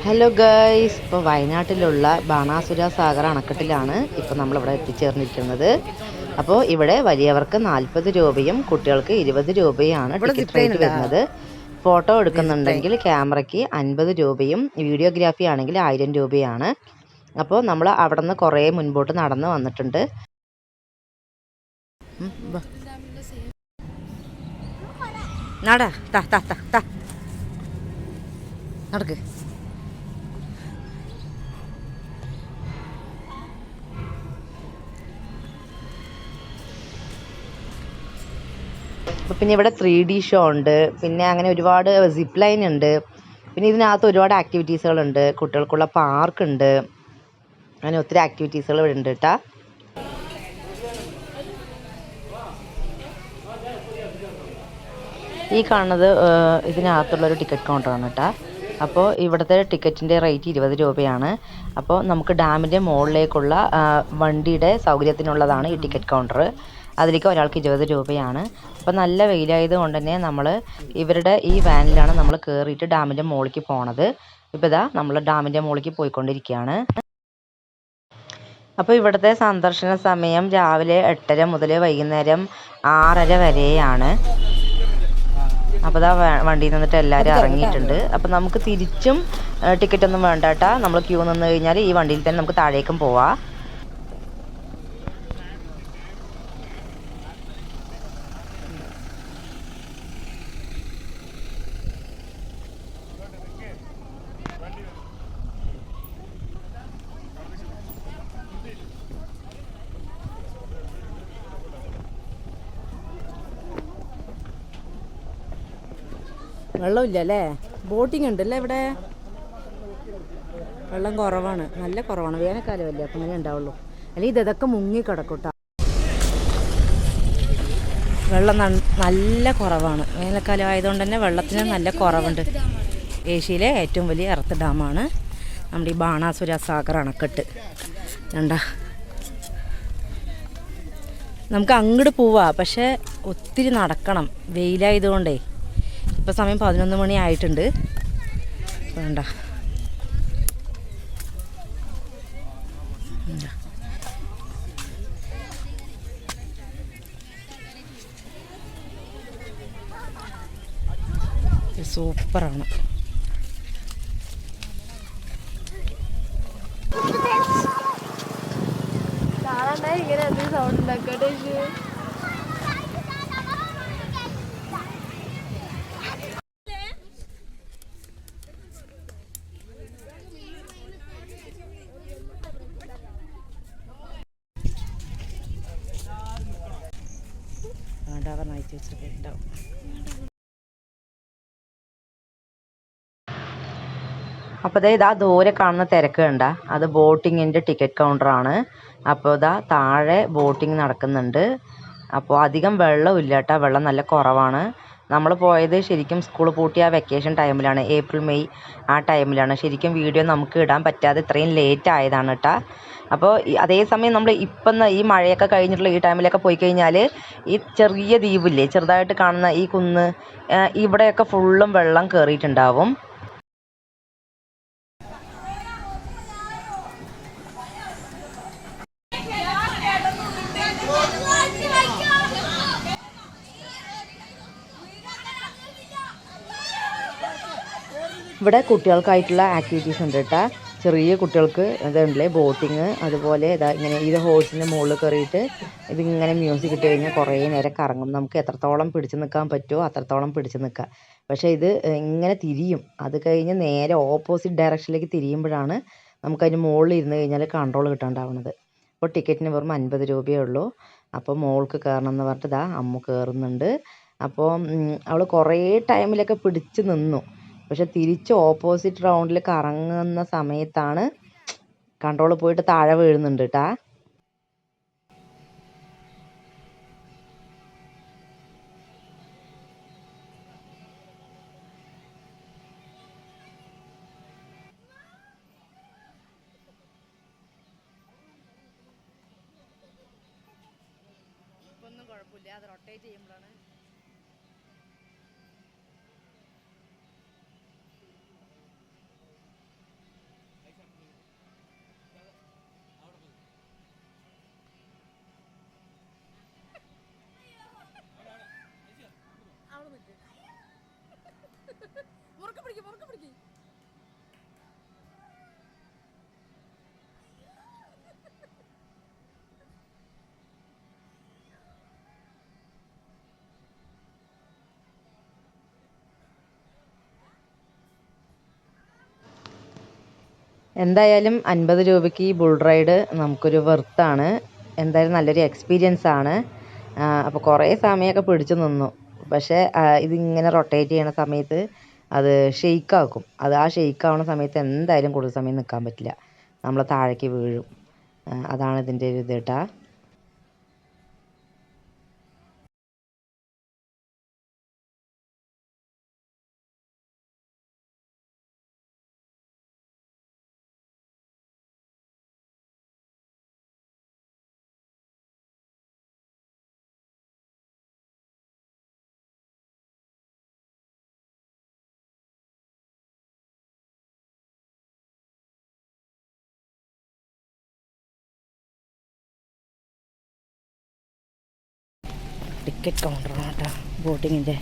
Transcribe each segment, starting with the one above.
Hello guys, ഇപ്പോൾ വയനാട്ടിലുള്ള ബാണാസുര സാഗർ അണക്കെട്ടിലാണ് ഇപ്പോൾ നമ്മളിവിടെ എത്തിച്ചേർന്നിരിക്കുന്നത്. അപ്പോൾ ഇവിടെ വലിയവർക്ക് 40 രൂപയും കുട്ടികൾക്ക് 20 രൂപയാണ് ടിക്കറ്റ് റേറ്റ് വരുന്നത്. ഫോട്ടോ എടുക്കുന്നുണ്ടെങ്കിൽ ക്യാമറയ്ക്ക് 50 രൂപയും വീഡിയോഗ്രാഫി ആണെങ്കിൽ 1000 രൂപയാണ്. അപ്പോൾ നമ്മൾ അവിടെ നിന്ന് കുറേ മുൻപോട്ട് നടന്ന് വന്നിട്ടുണ്ട്. നടക്ക്. പിന്നെ ഇവിടെ 3D ഷോ ഉണ്ട്, പിന്നെ അങ്ങനെ ഒരുപാട് സിപ്പ് ലൈൻ ഉണ്ട്, പിന്നെ ഇതിനകത്ത് ഒരുപാട് ആക്ടിവിറ്റീസുകളുണ്ട്, കുട്ടികൾക്കുള്ള പാർക്ക് ഉണ്ട്, അങ്ങനെ ഒത്തിരി ആക്ടിവിറ്റീസുകൾ ഇവിടെ ഉണ്ട് കേട്ടോ. ഈ കാണുന്നത് ഇതിനകത്തുള്ളൊരു ടിക്കറ്റ് കൗണ്ടറാണ് കേട്ടോ. അപ്പോൾ ഇവിടുത്തെ ടിക്കറ്റിൻ്റെ റേറ്റ് 20 രൂപയാണ്. അപ്പോൾ നമുക്ക് ഡാമിൻ്റെ മുകളിലേക്കുള്ള വണ്ടിയുടെ സൗകര്യത്തിനുള്ളതാണ് ഈ ടിക്കറ്റ് കൗണ്ടർ. അതിലേക്ക് ഒരാൾക്ക് 20 രൂപയാണ്. അപ്പോൾ നല്ല വെയിലായത് കൊണ്ട് തന്നെ നമ്മൾ ഇവരുടെ ഈ വാനിലാണ് നമ്മൾ കയറിയിട്ട് ഡാമിൻ്റെ മുകളിലേക്ക് പോണത്. ഇപ്പോൾ ഇതാ നമ്മൾ ഡാമിൻ്റെ മുകളിലേക്ക് പോയിക്കൊണ്ടിരിക്കുകയാണ്. അപ്പോൾ ഇവിടുത്തെ സന്ദർശന സമയം രാവിലെ 8:30 മുതൽ വൈകുന്നേരം 6:30 വരെയാണ്. അപ്പോൾ ഇതാ വണ്ടിയിൽ നിന്നിട്ട് എല്ലാവരും ഇറങ്ങിയിട്ടുണ്ട്. അപ്പോൾ നമുക്ക് തിരിച്ചും ടിക്കറ്റ് ഒന്നും വേണ്ട കേട്ടോ. നമ്മൾ ക്യൂ നിന്ന് കഴിഞ്ഞാൽ ഈ വണ്ടിയിൽ തന്നെ നമുക്ക് താഴേക്കും പോവാം. വെള്ളമില്ല അല്ലേ? ബോട്ടിംഗ് ഉണ്ടല്ലേ ഇവിടെ? വെള്ളം കുറവാണ്, നല്ല കുറവാണ്. വേനൽക്കാലമല്ലേ, അപ്പം അങ്ങനെ ഉണ്ടാവുള്ളൂ. അല്ലെങ്കിൽ ഇതൊക്കെ മുങ്ങി കിടക്കൂട്ട. വെള്ളം നല്ല കുറവാണ്. വേനൽക്കാലം ആയതുകൊണ്ട് തന്നെ വെള്ളത്തിന് നല്ല കുറവുണ്ട്. ഏഷ്യയിലെ ഏറ്റവും വലിയ എർത്ത് ഡാമാണ് നമ്മുടെ ഈ ബാണാസുര സാഗർ അണക്കെട്ട്. കണ്ടാ, നമുക്ക് അങ്ങോട്ട് പോവാം, പക്ഷേ ഒത്തിരി നടക്കണം വെയിലായതുകൊണ്ടേ. ഇപ്പോൾ സമയം 11 മണി ആയിട്ടുണ്ട്. വേണ്ട, സൂപ്പറാണ്. ഇങ്ങനെ സൗണ്ട് ഉണ്ടാക്കട്ടെ. അപ്പോൾ ഇതാ ദൂരെ കാണുന്ന തിരക്ക് കണ്ട, അത് ബോട്ടിങ്ങിൻ്റെ ടിക്കറ്റ് കൗണ്ടറാണ്. അപ്പോൾ ഇതാ താഴെ ബോട്ടിങ് നടക്കുന്നുണ്ട്. അപ്പോൾ അധികം വെള്ളമില്ല കേട്ടോ, വെള്ളം നല്ല കുറവാണ്. നമ്മൾ പോയത് ശരിക്കും സ്കൂൾ പൂട്ടിയ വെക്കേഷൻ ടൈമിലാണ്, ഏപ്രിൽ മെയ് ആ ടൈമിലാണ്. ശരിക്കും വീഡിയോ നമുക്ക് ഇടാൻ പറ്റാതെ ഇത്രയും ലേറ്റ് ആയതാണ് കേട്ടോ. അപ്പോൾ അതേസമയം നമ്മൾ ഇപ്പം ഈ മഴയൊക്കെ കഴിഞ്ഞിട്ടുള്ള ഈ ടൈമിലൊക്കെ പോയി കഴിഞ്ഞാൽ ഈ ചെറിയ ദ്വീപില്ലേ, ചെറുതായിട്ട് കാണുന്ന ഈ കുന്ന്, ഇവിടെയൊക്കെ ഫുള്ളും വെള്ളം കയറിയിട്ടുണ്ടാവും. ഇവിടെ കുട്ടികൾക്കായിട്ടുള്ള ആക്ടിവിറ്റീസ് ഉണ്ട് കേട്ടോ. ചെറിയ കുട്ടികൾക്ക് ഇതുണ്ടല്ലേ ബോട്ടിങ്, അതുപോലെ ഇതാ ഇങ്ങനെ ഇത് ഹോഴ്സിൻ്റെ മുകളിൽ കയറിയിട്ട് ഇതിങ്ങനെ മ്യൂസിക് ഇട്ട് കഴിഞ്ഞാൽ കുറേ നേരം കറങ്ങും. നമുക്ക് എത്രത്തോളം പിടിച്ചു നിൽക്കാൻ പറ്റുമോ അത്രത്തോളം പിടിച്ചു നിൽക്കാം. പക്ഷേ ഇത് ഇങ്ങനെ തിരിയും, അത് കഴിഞ്ഞ് നേരെ ഓപ്പോസിറ്റ് ഡയറക്ഷനിലേക്ക് തിരിയുമ്പോഴാണ് നമുക്കതിന് മുകളിൽ ഇരുന്ന് കഴിഞ്ഞാൽ കൺട്രോൾ കിട്ടാണ്ടാവുന്നത്. അപ്പോൾ ടിക്കറ്റിന് വെറും 50 രൂപയേ ഉള്ളൂ. അപ്പോൾ മോൾക്ക് കയറണം എന്ന് പറഞ്ഞിട്ട് ഇതാ അമ്മ കയറുന്നുണ്ട്. അപ്പോൾ അവൾ കുറേ ടൈമിലൊക്കെ പിടിച്ച് നിന്നു. പക്ഷെ തിരിച്ച് ഓപ്പോസിറ്റ് റൗണ്ടിൽ കറങ്ങുന്ന സമയത്താണ് കൺട്രോൾ പോയിട്ട് താഴെ വീഴുന്നുണ്ട് കേട്ടാ. ഒന്നും കുഴപ്പമില്ല, അത് റൊട്ടേറ്റ് ചെയ്യുമ്പോഴാണ്. എന്തായാലും 50 രൂപയ്ക്ക് ഈ ബുൾ റൈഡ് നമുക്കൊരു വെർത്താണ്. എന്തായാലും നല്ലൊരു എക്സ്പീരിയൻസ് ആണ്. അപ്പോൾ കുറേ സമയമൊക്കെ പിടിച്ചു നിന്നു. പക്ഷേ ഇതിങ്ങനെ റൊട്ടേറ്റ് ചെയ്യണ സമയത്ത് അത് ഷെയ്ക്കാക്കും. അത് ആ ഷെയ്ക്കാവുന്ന സമയത്ത് എന്തായാലും കൂടുതൽ സമയം നിൽക്കാൻ പറ്റില്ല, നമ്മൾ താഴേക്ക് വീഴും. അതാണ് ഇതിൻ്റെ ഒരു ഇത് കേട്ടാ. ടിക്കറ്റ് കൗണ്ടറാണ് കേട്ടോ ബോട്ടിങ്ങിൻ്റെ.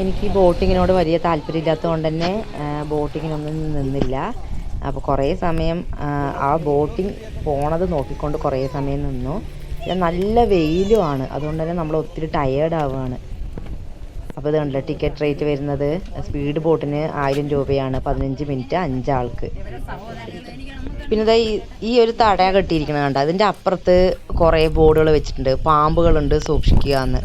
എനിക്ക് ബോട്ടിങ്ങിനോട് വലിയ താല്പര്യമില്ലാത്തത് കൊണ്ട് തന്നെ ബോട്ടിങ്ങിനൊന്നും നിന്നില്ല. അപ്പോൾ കുറേ സമയം ആ ബോട്ടിങ് പോണത് നോക്കിക്കൊണ്ട് കുറേ സമയം നിന്നു. പിന്നെ നല്ല വെയിലുമാണ്, അതുകൊണ്ട് തന്നെ നമ്മൾ ഒത്തിരി ടയേർഡ് ആവുകയാണ്. അപ്പോൾ ഇത് കണ്ടില്ല, ടിക്കറ്റ് റേറ്റ് വരുന്നത് സ്പീഡ് ബോട്ടിന് 1000 രൂപയാണ്, 15 മിനിറ്റ് 5 ആൾക്ക്. പിന്നെ ഇതാ ഈ ഒരു തട കെട്ടിയിരിക്കുന്നത് കണ്ട, അതിൻ്റെ അപ്പുറത്ത് കുറേ ബോർഡുകൾ വെച്ചിട്ടുണ്ട്, പാമ്പുകളുണ്ട് സൂക്ഷിക്കുക എന്ന്.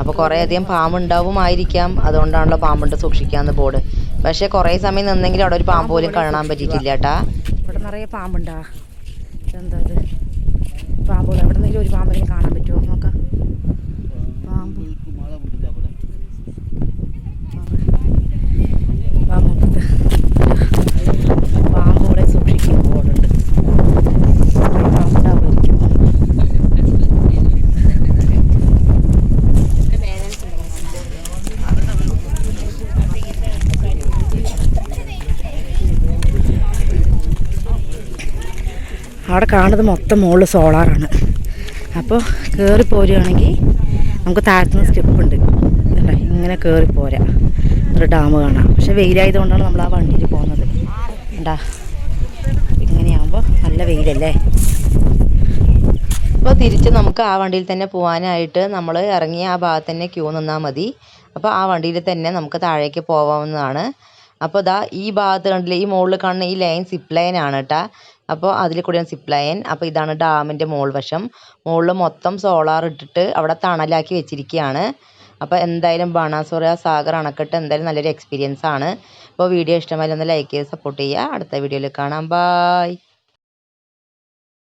അപ്പോൾ കുറേ അധികം പാമ്പുണ്ടാവുമായിരിക്കാം, അതുകൊണ്ടാണല്ലോ പാമ്പുണ്ട് സൂക്ഷിക്കുക എന്ന് ബോർഡ്. പക്ഷേ കുറേ സമയം നിന്നെങ്കിൽ അവിടെ ഒരു പാമ്പ് പോലും കാണാൻ പറ്റിയിട്ടില്ല കേട്ടാ. ഇവിടെ നിറയെ പാമ്പുണ്ടാ, എന്താ ഇത് പാമ്പുകൾ? എവിടെ നിന്നെങ്കിലും ഒരു പാമ്പിനെ കാണാൻ പറ്റുമോ നോക്കാം. പാമ്പ് പാമ്പ് ഇവിടെ സൂക്ഷിക്കും ബോർഡുണ്ട്. പാമ്പുണ്ടാവുമായിരിക്കും. അവിടെ കാണുന്നത് മൊത്തം മുകളിൽ സോളാറാണ്. അപ്പോൾ കയറി പോരുകയാണെങ്കിൽ നമുക്ക് താഴത്തുനിന്ന് സ്റ്റെപ്പുണ്ട്, ഇതുണ്ട്, ഇങ്ങനെ കയറി പോരാ, ഒരു ഡാം കാണാം. പക്ഷെ വെയിലായതുകൊണ്ടാണ് നമ്മൾ ആ വണ്ടിയിൽ പോകുന്നത്. ഉണ്ടാ ഇങ്ങനെയാകുമ്പോൾ നല്ല വെയിലല്ലേ. അപ്പോൾ തിരിച്ച് നമുക്ക് ആ വണ്ടിയിൽ തന്നെ പോകാനായിട്ട് നമ്മൾ ഇറങ്ങിയ ആ ഭാഗത്ത് തന്നെ ക്യൂ നിന്നാൽ മതി. അപ്പോൾ ആ വണ്ടിയിൽ തന്നെ നമുക്ക് താഴേക്ക് പോകാവുന്നതാണ്. അപ്പോൾ ഇതാ ഈ ഭാഗത്ത് കണ്ടില്ലേ, ഈ മുകളിൽ കാണുന്ന ഈ ലൈൻ സിപ്പ് ലൈൻ ആണ് കേട്ടോ. അപ്പോൾ അതിൽ കൂടിയാണ് സിപ്പ് ലൈൻ. അപ്പോൾ ഇതാണ് ഡാമിൻ്റെ മോൾ വശം. മുകളിൽ മൊത്തം സോളാർ ഇട്ടിട്ട് അവിടെ തണലാക്കി വെച്ചിരിക്കുകയാണ്. അപ്പോൾ എന്തായാലും ബാണാസുര സാഗർ അണക്കെട്ട് എന്തായാലും നല്ലൊരു എക്സ്പീരിയൻസ് ആണ്. അപ്പോൾ വീഡിയോ ഇഷ്ടമായി ഒന്ന് ലൈക്ക് ചെയ്ത് സപ്പോർട്ട് ചെയ്യുക. അടുത്ത വീഡിയോയിൽ കാണാം. ബായ്.